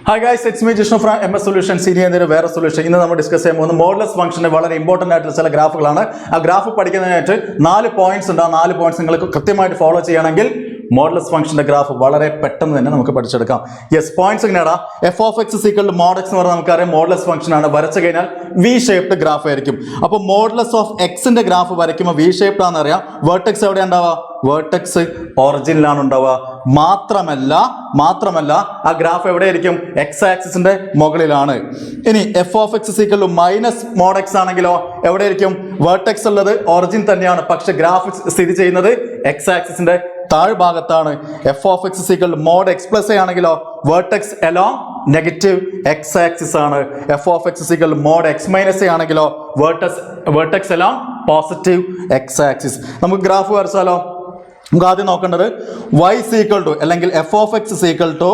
Hi guys, it's me Jishnu from MS Solutions. വേറെ solution ഇന്ന് നമ്മൾ ഡിസ്കസ് ചെയ്യാൻ പോകുന്നത് മോഡ്ലെസ് ഫംഗ്ഷന്റെ വളരെ ഇമ്പോർട്ടന്റ് ആയിട്ടുള്ള ചില ഗ്രാഫുകളാണ്. ആ ഗ്രാഫ് പഠിക്കുന്നതിനായിട്ട് 4 പോയിന്റ്സ് ഉണ്ട്. ആ 4 പോയിന്റ്സ് നിങ്ങൾക്ക് കൃത്യമായിട്ട് ഫോളോ ചെയ്യണമെങ്കിൽ മോഡ്ലെസ് ഫംഗ്ഷന്റെ ഗ്രാഫ് വളരെ പെട്ടെന്ന് തന്നെ നമുക്ക് പഠിച്ചെടുക്കാം. യെസ്, പോയിന്റ്സ് എങ്ങനെയാടാ? F of X equal to mod X എന്ന് പറഞ്ഞാൽ നമുക്കറിയാം മോഡ്ലെസ് ഫംഗ്ഷൻ ആണ്. വരച്ചു കഴിഞ്ഞാൽ വി ഷേപ്ഡ് ഗ്രാഫ് ആയിരിക്കും. അപ്പോൾ മോഡ്ലെസ് ഓഫ് എക്സിന്റെ ഗ്രാഫ് വരയ്ക്കുമ്പോൾ വി ഷേപ്ഡ് ആണെന്ന് അറിയാം. വേർട്ടെക്സ് എവിടെ ഉണ്ടാവുക? വേർട്ടെക്സ് ഒറിജിനിലാണ് ഉണ്ടാവുക. മാത്രമല്ല ആ ഗ്രാഫ് എവിടെയായിരിക്കും? എക്സ് ആക്സിസിന്റെ മുകളിലാണ്. ഇനി F of X equal to minus mod X ആണെങ്കിലോ എവിടെയായിരിക്കും? വേർട്ടെക്സ് ഉള്ളത് ഒറിജിൻ തന്നെയാണ്, പക്ഷെ ഗ്രാഫ് സ്ഥിതി ചെയ്യുന്നത് എക്സ് ആക്സിസിന്റെ താഴ്ഭാഗത്താണ്. F of X equal to mod X plus A ആണെങ്കിലോ vertex along negative X axis ആണ്. F of X equal to mod X minus A ആണെങ്കിലോ vertex along positive X axis. നമുക്ക് ഗ്രാഫ് വരച്ചാലോ? നമുക്ക് ആദ്യം നോക്കേണ്ടത് y ഈക്വൽ ടു അല്ലെങ്കിൽ F of X equal to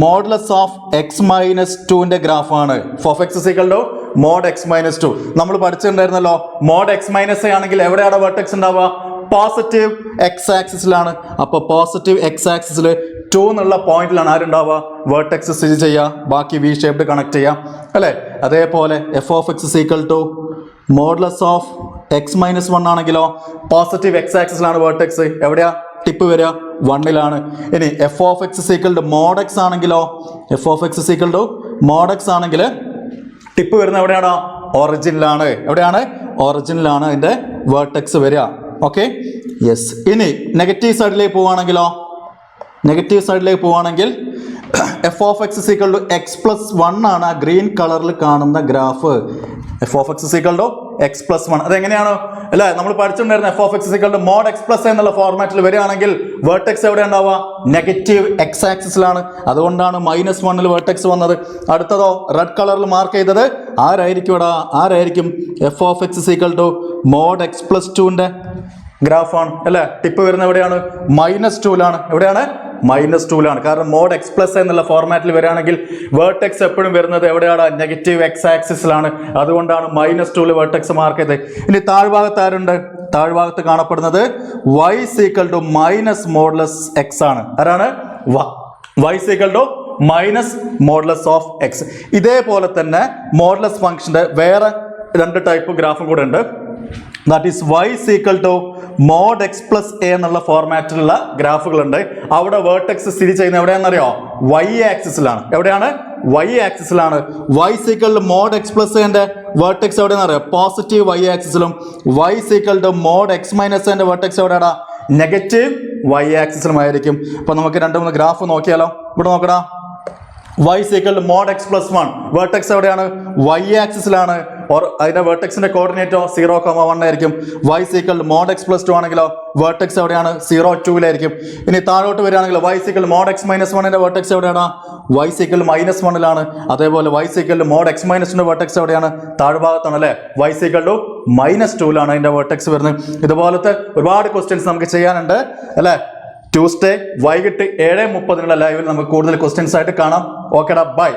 modulus of X minus ടുവിന്റെ ഗ്രാഫാണ്. F of X equal to mod X minus two. നമ്മൾ പഠിച്ചിട്ടുണ്ടായിരുന്നല്ലോ, മോഡ് എക്സ് മൈനസ് എ ആണെങ്കിൽ എവിടെയാണ് വെർട്ടെക്സ് ഉണ്ടാവുക? പോസിറ്റീവ് എക്സ് ആക്സിസിലാണ്. അപ്പോൾ പോസിറ്റീവ് എക്സ് ആക്സിസിൽ 2 എന്നുള്ള പോയിന്റിലാണ് ആരുണ്ടാവുക? വേർട്ടെക്സ് സ്ഥിതി ചെയ്യുക. ബാക്കി വി ഷേപ്ഡ് കണക്ട് ചെയ്യാം അല്ലേ? അതേപോലെ f of X equal to modulus of X minus 1 ആണെങ്കിലോ പോസിറ്റീവ് എക്സ് ആക്സിസിലാണ് വേർട്ടെക്സ്. എവിടെയാ ടിപ്പ് വരിക? 1ലാണ്. ഇനി F of X equal to mod X ആണെങ്കിലോ f of X equal to mod x ആണെങ്കിൽ ടിപ്പ് വരുന്നത് എവിടെയാണോ? ഒറിജിനിലാണ്. എവിടെയാണ്? ഒറിജിനിലാണ് അതിന്റെ വേർട്ടെക്സ് വരിക. Okay, yes. ഇനി നെഗറ്റീവ് സൈഡിലേക്ക് പോവുകയാണെങ്കിൽ f of X equal to x plus 1 ആണ് ആ ഗ്രീൻ കളറിൽ കാണുന്ന graph. F of X equal to x plus 1 അതെങ്ങനെയാണ് അല്ലേ? നമ്മൾ പഠിച്ചിട്ടുണ്ടായിരുന്ന f of X equal to mod X plus എന്നുള്ള ഫോർമാറ്റിൽ വരികയാണെങ്കിൽ വേർട്ടെക്സ് എവിടെ ഉണ്ടാവുക? നെഗറ്റീവ് എക്സ് ആക്സിസിലാണ്. അതുകൊണ്ടാണ് -1 വേർട്ടെക്സ് വന്നത്. അടുത്തതോ റെഡ് കളറിൽ മാർക്ക് ചെയ്തത് ആരായിരിക്കും? F of X equal to mod X plus 2ന്റെ ഗ്രാഫാണ് അല്ലേ? ടിപ്പ് വരുന്നത് എവിടെയാണ്? -2ലാണ്. എവിടെയാണ്? -2ലാണ്. കാരണം മോഡ് എക്സ് പ്ലസ് എന്നുള്ള ഫോർമാറ്റിൽ വരികയാണെങ്കിൽ വേർട്ടെക്സ് എപ്പോഴും വരുന്നത് എവിടെയാണ്? നെഗറ്റീവ് എക്സ് ആക്സിസിലാണ്. അതുകൊണ്ടാണ് -2 വേർട്ടെക്സ് മാർക്ക് ചെയ്തത്. ഇനി താഴ്ഭാഗത്ത് ആരുണ്ട്? താഴ്ഭാഗത്ത് കാണപ്പെടുന്നത് y equal to minus modulus X ആണ്. ആരാണ്? y equal to minus modulus of X. ഇതേപോലെ തന്നെ മോഡ്ലെസ് ഫംഗ്ഷന്റെ വേറെ 2 ടൈപ്പ് ഗ്രാഫും കൂടെ ഉണ്ട്. That is y equal to mod X plus A എന്നുള്ള ഫോർമാറ്റിലുള്ള ഗ്രാഫുകളുണ്ട്. അവിടെ വേർട്ടെക്സ് സ്ഥിതി ചെയ്യുന്നത് എവിടെയാണെന്നറിയോ? y ആക്സിസിലാണ്. എവിടെയാണ്? y ആക്സിസിലാണ്. y equal to mod X plus എന്റെ വേർട്ടെക്സ് എവിടെയാണെന്ന് അറിയോ? പോസിറ്റീവ് y ആക്സിസിലും. y equal to mod X minus എന്റെ വേർട്ടെക്സ് എവിടെയാടാ? നെഗറ്റീവ് y ആക്സിസിലും ആയിരിക്കും. അപ്പൊ നമുക്ക് 2-3 ഗ്രാഫ് നോക്കിയാലോ? ഇവിടെ നോക്കടാ. y equal to mod X plus 1 vertex എവിടെയാണ്? y ആക്സിസിലാണ്. അതിന്റെ വേർട്ടെക്സിന്റെ കോർഡിനേറ്റോ 0,1 ആയിരിക്കും. y equal to mod X plus 2 ആണെങ്കിലോ വേർട്ടെക്സ് എവിടെയാണ്? 0,2ലായിരിക്കും. ഇനി താഴോട്ട് വരികയാണെങ്കിൽ y equal to mod X minus 1ന്റെ വേർട്ടെക്സ് എവിടെയാണ്? y ഈക്വൽ ടു -1ലാണ്. അതേപോലെ y equal to mod X minus 2ന്റെ വേർട്ടെക്സ് എവിടെയാണ്? താഴ്ഭാഗത്താണ് അല്ലേ? y ഈക്വൽ ടു -2ലാണ് അതിന്റെ വേർട്ടെക്സ് വരുന്നത്. ഇതുപോലത്തെ ഒരുപാട് ക്വസ്റ്റ്യൻസ് നമുക്ക് ചെയ്യാനുണ്ട് അല്ലേ? ട്യൂസ്ഡേ വൈകിട്ട് 7:30 ലൈവിൽ നമുക്ക് കൂടുതൽ ക്വസ്റ്റ്യൻസ് ആയിട്ട് കാണാം. ഓക്കെടാ, ബൈ.